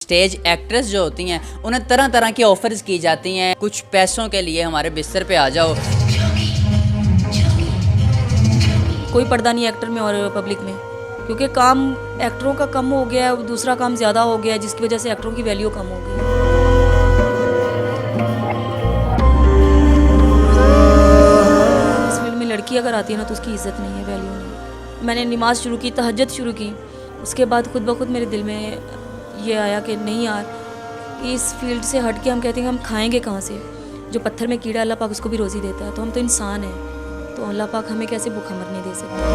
Stage actress जो होती हैं उन्हें तरह तरह की ऑफर्स की जाती हैं, कुछ पैसों के लिए हमारे बिस्तर पे आ जाओ। कोई पर्दा नहीं एक्टर में और पब्लिक में, क्योंकि काम एक्टरों का कम हो गया है, दूसरा काम ज़्यादा हो गया है, जिसकी वजह से एक्टरों की वैल्यू कम हो गई है। इस फील्ड में लड़की अगर आती है ना तो उसकी इज़्ज़त नहीं है, वैल्यू नहीं। मैंने नमाज शुरू की, तहज्जुद शुरू की, उसके बाद खुद ब खुद मेरे दिल में ये आया कि नहीं यार, इस फील्ड से हट के हम कहते हैं हम खाएंगे कहाँ से। जो पत्थर में कीड़ा अल्लाह पाक उसको भी रोज़ी देता है, तो हम तो इंसान हैं, तो अल्लाह पाक हमें कैसे भूखा मरने दे सकते हैं।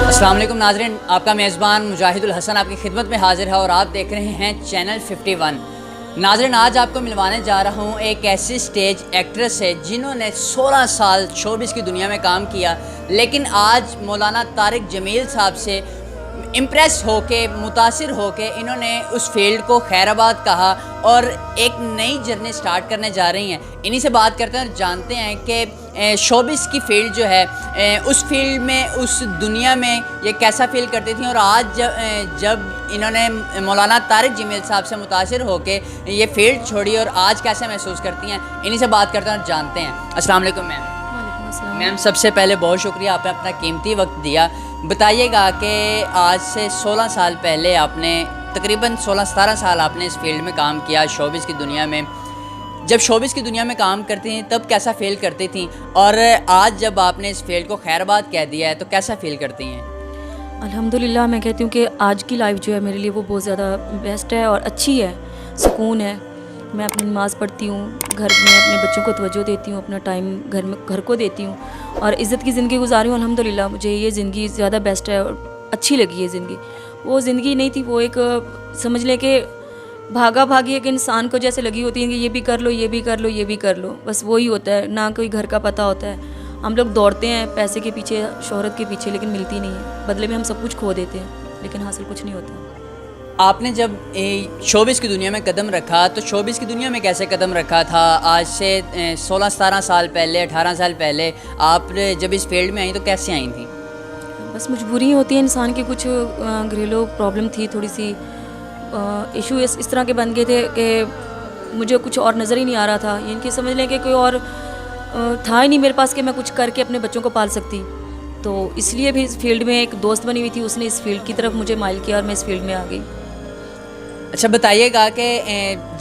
अस्सलाम वालेकुम नाज़रीन, आपका मेज़बान मुजाहिदुल हसन आपकी खिदमत में हाजिर है और आप देख रहे हैं चैनल 51। नाज़रीन, आज आपको मिलवाने जा रहा हूँ एक ऐसी स्टेज एक्ट्रेस है जिन्होंने 16 साल शोबिज़ की दुनिया में काम किया, लेकिन आज मौलाना तारिक जमील साहब से इम्प्रेस होके, मुतासिर होके इन्होंने उस फील्ड को खैराबाद कहा और एक नई जर्नी स्टार्ट करने जा रही हैं। इन्हीं से बात करते हैं और जानते हैं कि शोबिज़ की फील्ड जो है, उस फील्ड में, उस दुनिया में ये कैसा फील करती थी और आज जब इन्होंने मौलाना तारिक जमील साहब से मुतासिर होके ये फील्ड छोड़ी और आज कैसे महसूस करती हैं, इन्हीं से बात करते हैं और जानते हैं। अस्सलाम वालेकुम मैम। मैम, सबसे पहले बहुत शुक्रिया, आपने अपना कीमती वक्त दिया। बताइएगा कि आज से 16 साल पहले आपने तकरीबन 16-17 साल आपने इस फील्ड में काम किया शोबिज़ की दुनिया में। जब शोबिज़ की दुनिया में काम करती थी तब कैसा फ़ील करती थी और आज जब आपने इस फील्ड को खैराबाद कह दिया है तो कैसा फ़ील करती हैं? अल्हम्दुलिल्लाह, मैं कहती हूँ कि आज की लाइफ जो है मेरे लिए वो बहुत ज़्यादा बेस्ट है और अच्छी है, सुकून है। मैं अपनी नमाज़ पढ़ती हूँ, घर में अपने बच्चों को तवज्जो देती हूँ, अपना टाइम घर को देती हूँ और इज़्ज़त की ज़िंदगी गुजारी हूँ। अल्हम्दुलिल्लाह, मुझे ये ज़िंदगी ज़्यादा बेस्ट है और अच्छी लगी ये ज़िंदगी। वो ज़िंदगी नहीं थी, वो एक समझ लें कि भागा भागी एक इंसान को जैसे लगी होती है कि ये भी कर लो, ये भी कर लो, ये भी कर लो, बस वही होता है, ना कोई घर का पता होता है। हम लोग दौड़ते हैं पैसे के पीछे, शोहरत के पीछे, लेकिन मिलती नहीं है। बदले में हम सब कुछ खो देते हैं, लेकिन हासिल कुछ नहीं होता। आपने जब शोबिज़ की दुनिया में कदम रखा तो शोबिज़ की दुनिया में कैसे कदम रखा था? आज से 16-17 साल पहले, 18 साल पहले आप जब इस फील्ड में आई तो कैसे आई थी? बस मजबूरी होती है इंसान की, कुछ घरेलू प्रॉब्लम थी, थोड़ी सी इशू इस तरह के बन गए थे कि मुझे कुछ और नज़र ही नहीं आ रहा था। इनकी समझ लें कि कोई और था ही नहीं मेरे पास कि मैं कुछ करके अपने बच्चों को पाल सकती, तो इसलिए भी इस फील्ड में एक दोस्त बनी हुई थी, उसने इस फील्ड की तरफ मुझे माइल किया और मैं इस फील्ड में आ गई। अच्छा, बताइएगा कि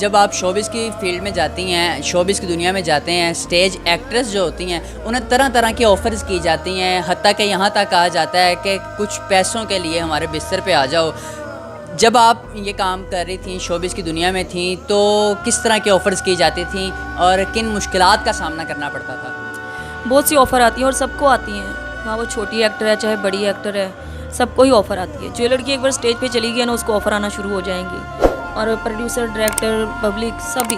जब आप शोबिज़ की फील्ड में जाती हैं, शोबिज़ की दुनिया में जाते हैं, स्टेज एक्ट्रेस जो होती हैं उन्हें तरह तरह की ऑफ़र्स की जाती हैं, हत्ता कि यहाँ तक कहा जाता है कि कुछ पैसों के लिए हमारे बिस्तर पे आ जाओ। जब आप ये काम कर रही थी, शोबिज़ की दुनिया में थी, तो किस तरह की ऑफ़र्स की जाती थी और किन मुश्किलात का सामना करना पड़ता था? बहुत सी ऑफ़र आती हैं और सबको आती हैं, हाँ, वो छोटी एक्टर है चाहे बड़ी एक्टर है, सबको ही ऑफ़र आती है। जो लड़की एक बार स्टेज पे चली गई ना, उसको ऑफ़र आना शुरू हो जाएंगी, और प्रोड्यूसर, डायरेक्टर, पब्लिक सभी,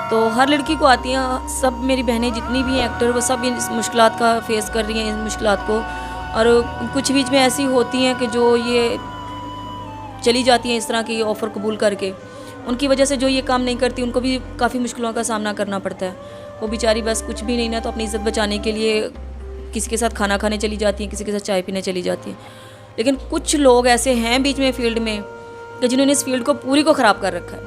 तो हर लड़की को आती हैं। सब मेरी बहनें जितनी भी हैं एक्टर, वो सब इन मुश्किलात का फेस कर रही हैं, इन मुश्किलात को। और कुछ बीच में ऐसी होती हैं कि जो ये चली जाती हैं इस तरह की ऑफ़र कबूल करके, उनकी वजह से जो ये काम नहीं करती उनको भी काफ़ी मुश्किलों का सामना करना पड़ता है। वो बेचारी बस कुछ भी नहीं ना तो अपनी इज़्ज़त बचाने के लिए किसी के साथ खाना खाने चली जाती हैं, किसी के साथ चाय पीने चली जाती हैं। लेकिन कुछ लोग ऐसे हैं बीच में फील्ड में कि जिन्होंने इस फील्ड को पूरी को ख़राब कर रखा है।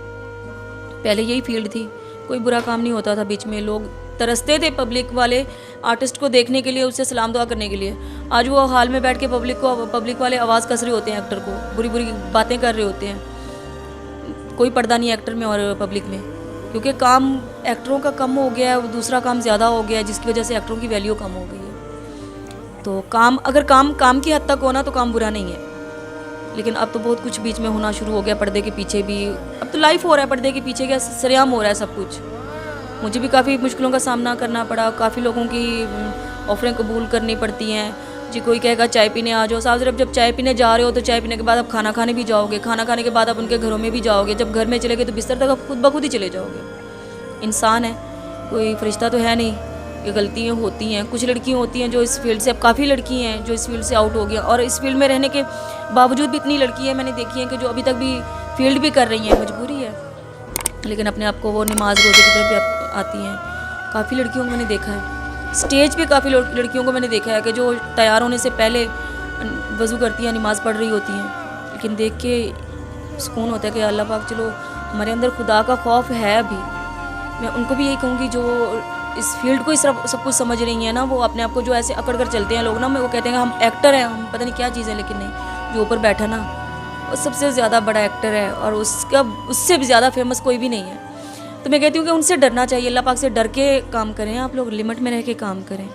पहले यही फील्ड थी, कोई बुरा काम नहीं होता था, बीच में लोग तरसते थे पब्लिक वाले आर्टिस्ट को देखने के लिए, उससे सलाम दुआ करने के लिए। आज वो हाल में बैठ के पब्लिक वाले आवाज़ कस रहे होते हैं, एक्टर को बुरी बुरी बातें कर रहे होते हैं। कोई पर्दा नहीं एक्टर में और पब्लिक में, क्योंकि काम एक्टरों का कम हो गया है, दूसरा काम ज़्यादा हो गया है, जिसकी वजह से एक्टरों की वैल्यू कम हो गई है। तो अगर काम की हद तक हो ना तो काम बुरा नहीं है, लेकिन अब तो बहुत कुछ बीच में होना शुरू हो गया, पर्दे के पीछे भी। अब तो लाइफ हो रहा है पर्दे के पीछे, क्या सरेआम हो रहा है सब कुछ। मुझे भी काफ़ी मुश्किलों का सामना करना पड़ा, काफ़ी लोगों की ऑफरें कबूल करनी पड़ती हैं। जी, कोई कहेगा चाय पीने आ जाओ, साहब जब चाय पीने जा रहे हो तो चाय पीने के बाद आप खाना खाने भी जाओगे, खाना खाने के बाद आप उनके घरों में भी जाओगे, जब घर में चले गए तो बिस्तर तक आप खुद ब खुद ही चले जाओगे। इंसान है, कोई फरिश्ता तो है नहीं, ये गलतियाँ होती हैं। कुछ लड़कियाँ होती हैं जो इस फील्ड से, अब काफ़ी लड़की हैं जो इस फील्ड से आउट हो गया, और इस फील्ड में रहने के बावजूद भी इतनी लड़की है मैंने देखी है कि जो अभी तक भी फील्ड भी कर रही हैं, मजबूरी है, लेकिन अपने आप को वो नमाज रोज़े की तरफ भी आती हैं। काफ़ी लड़कियों को मैंने देखा है स्टेज पे काफ़ी लड़कियों को मैंने देखा है कि जो तैयार होने से पहले वज़ू करती हैं, नमाज़ पढ़ रही होती हैं, लेकिन देख के सुकून होता है कि अल्लाह पाक चलो हमारे अंदर खुदा का खौफ है अभी। मैं उनको भी यही कहूँगी जो इस फील्ड को इस तरह सब कुछ समझ रही हैं ना, वो अपने आप को जो ऐसे अकड़ कर चलते हैं लोग ना, वो कहते हैं हम एक्टर हैं, हम पता नहीं क्या चीज़ है, लेकिन नहीं, जो ऊपर बैठा ना वो सबसे ज़्यादा बड़ा एक्टर है और उससे भी ज़्यादा फेमस कोई भी नहीं है। तो मैं कहती हूँ कि उनसे डरना चाहिए, अल्लाह पाक से डर के काम करें, आप लोग लिमिट में रह के काम करें।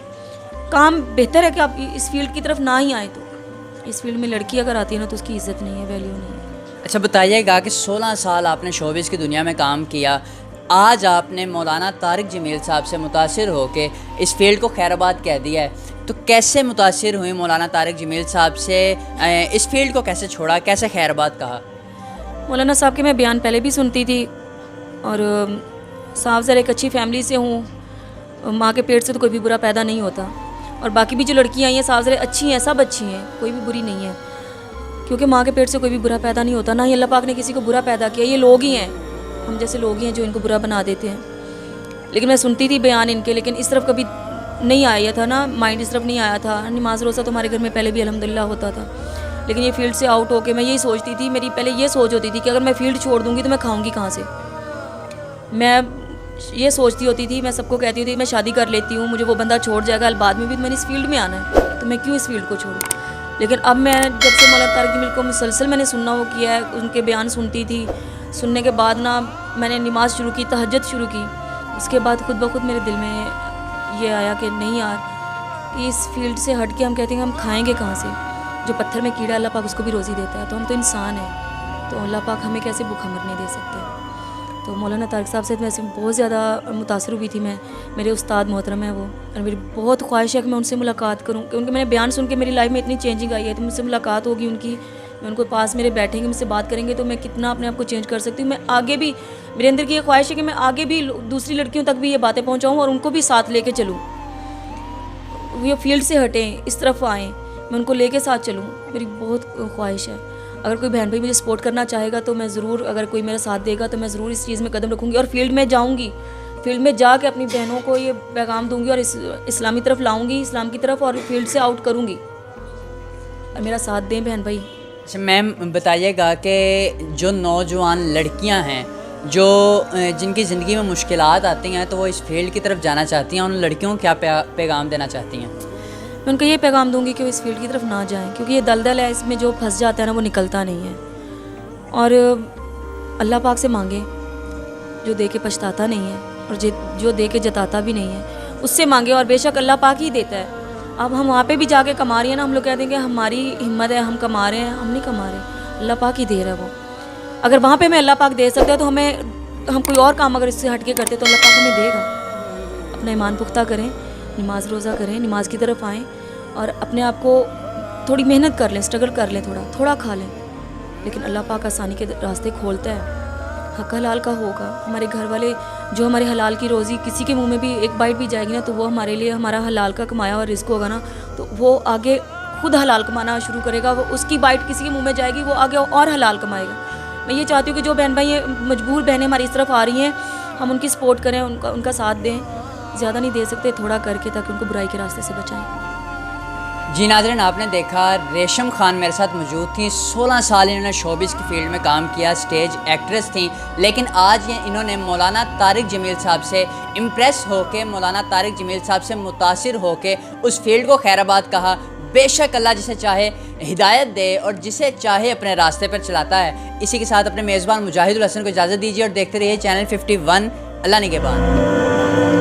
काम बेहतर है कि आप इस फील्ड की तरफ ना ही आए, तो इस फील्ड में लड़की अगर आती है ना तो उसकी इज़्ज़त नहीं है, वैल्यू नहीं है। अच्छा बताइएगा कि 16 साल आपने शोबिस की दुनिया में काम किया, आज आपने मौलाना तारिक जमील साहब से मुतासिर होके इस फील्ड को खैराबाद कह दिया है, तो कैसे मुतासिर हुई मौलाना तारिक जमील साहब से, इस फील्ड को कैसे छोड़ा, कैसे खैराबाद कहा? मौलाना साहब के मैं बयान पहले भी सुनती थी और साहब ज़रा एक अच्छी फैमिली से हूँ, माँ के पेट से तो कोई भी बुरा पैदा नहीं होता, और बाकी भी जो लड़कियाँ आई हैं साहब ज़रा अच्छी हैं, सब अच्छी हैं, कोई भी बुरी नहीं है, क्योंकि माँ के पेट से कोई भी बुरा पैदा नहीं होता, ना ही अल्लाह पाक ने किसी को बुरा पैदा किया, ये लोग ही हैं, हम जैसे लोग ही हैं जो इनको बुरा बना देते हैं। लेकिन मैं सुनती थी बयान इनके, लेकिन इस तरफ कभी नहीं आया था ना, माइंड इस तरफ नहीं आया था। नमाज रोज़ा तो हमारे घर में पहले भी अल्हम्दुलिल्लाह होता था, लेकिन ये फील्ड से आउट होके मैं यही सोचती थी, मेरी पहले ये सोच होती थी कि अगर मैं फील्ड छोड़ दूँगी तो मैं खाऊँगी कहाँ से। मैं ये सोचती होती थी, मैं सबको कहती होती थी मैं शादी कर लेती हूँ, मुझे वो बंदा छोड़ जाएगा, बाद में भी मैंने इस फील्ड में आना है, तो मैं क्यों इस फील्ड को छोड़ूँ। लेकिन अब मैं जब से मौलाना तारिक जमील को मुसलसल मैंने सुनना वो किया है, उनके बयान सुनती थी, सुनने के बाद ना मैंने नमाज़ शुरू की, तहज्जुद शुरू की, उसके बाद खुद ब खुद मेरे दिल में ये आया कि नहीं यार, कि इस फील्ड से हट के हम कहते हैं हम खाएंगे कहाँ से। जो पत्थर में कीड़ा अल्लाह पाक उसको भी रोज़ी देता है, तो हम तो इंसान हैं, तो अल्लाह पाक हमें कैसे भूखा मरने दे सकते हैं। तो मौलाना तारिक साहब से वैसे बहुत ज़्यादा मुतासर हुई थी मैं, मेरे उस्ताद मोहतरम है वो, और मेरी बहुत ख्वाहिश है कि मैं उनसे मुलाकात करूँ, क्योंकि मैंने बयान सुन के मेरी लाइफ में इतनी चेंजिंग आई है, तो मुझसे मुलाकात होगी उनकी, मैं उनको पास मेरे बैठेंगे, मुझसे बात करेंगे, तो मैं कितना अपने आप को चेंज कर सकती हूँ। मैं आगे भी, मेरे अंदर की ये ख्वाहिश है कि मैं आगे भी दूसरी लड़कियों तक भी ये बातें पहुँचाऊँ और उनको भी साथ लेके चलूँ, ये फील्ड से हटें, इस तरफ आएँ, मैं उनको लेके साथ चलूँ, मेरी बहुत ख्वाहिश है। अगर कोई बहन भाई मुझे सपोर्ट करना चाहेगा तो मैं ज़रूर, अगर कोई मेरा साथ देगा तो मैं ज़रूर इस चीज़ में कदम रखूँगी और फील्ड में जाऊँगी, फील्ड में जाके अपनी बहनों को ये पैगाम दूँगी और इस्लामी तरफ लाऊँगी, इस्लाम की तरफ, और फील्ड से आउट करूँगी, और मेरा साथ दें बहन भाई। अच्छा मैम बताइएगा कि जो नौजवान लड़कियां हैं जो जिनकी ज़िंदगी में मुश्किलात आती हैं, तो वो इस फील्ड की तरफ जाना चाहती हैं, उन लड़कियों को क्या पैगाम देना चाहती हैं? मैं उनको ये पैगाम दूंगी कि वो इस फील्ड की तरफ ना जाएं, क्योंकि ये दलदल है, इसमें जो फंस जाता है ना वो निकलता नहीं है, और अल्लाह पाक से मांगे जो दे के पछताता नहीं है और जो दे के जताता भी नहीं है, उससे मांगे, और बेशक अल्लाह पाक ही देता है। अब हम वहाँ पे भी जाके कमा रही हैं ना, हम लोग कहते हैं कि हमारी हिम्मत है, हम कमा रहे हैं, हम नहीं कमा रहे, अल्लाह पाक ही दे रहा है वो। अगर वहाँ पे मैं अल्लाह पाक दे सकता है तो हम कोई और काम अगर इससे हट के करते तो अल्लाह पाक हमें देगा। अपना ईमान पुख्ता करें, नमाज रोज़ा करें, नमाज की तरफ आएँ, और अपने आप को थोड़ी मेहनत कर लें, स्ट्रगल कर लें, थोड़ा खा लें, लेकिन अल्लाह पाक आसानी के रास्ते खोलता है, हक हलाल का होगा। हमारे घर वाले जो हमारे हलाल की रोज़ी, किसी के मुंह में भी एक बाइट भी जाएगी ना, तो वो हमारे लिए हमारा हलाल का कमाया और रिस्क होगा ना, तो वो आगे खुद हलाल कमाना शुरू करेगा, वो उसकी बाइट किसी के मुंह में जाएगी, वो आगे और हलाल कमाएगा। मैं ये चाहती हूँ कि जो बहन भाई ये मजबूर बहनें हमारी इस तरफ आ रही हैं, हम उनकी सपोर्ट करें, उनका साथ दें, ज़्यादा नहीं दे सकते, थोड़ा करके, ताकि उनको बुराई के रास्ते से बचाएं। जी नाज़रीन, आपने देखा रेशम खान मेरे साथ मौजूद थी, 16 साल इन्होंने शोबिस की फील्ड में काम किया, स्टेज एक्ट्रेस थी, लेकिन आज ये इन्होंने मौलाना तारिक जमील साहब से इम्प्रेस होके, मौलाना तारिक जमील साहब से मुतासिर होके उस फील्ड को खैराबाद कहा। बेशक अल्लाह जिसे चाहे हिदायत दे और जिसे चाहे अपने रास्ते पर चलाता है। इसी के साथ अपने मेज़बान मुजाहिदुल हसन को इजाज़त दीजिए और देखते रहिए चैनल 51। अल्लाह निगहबान।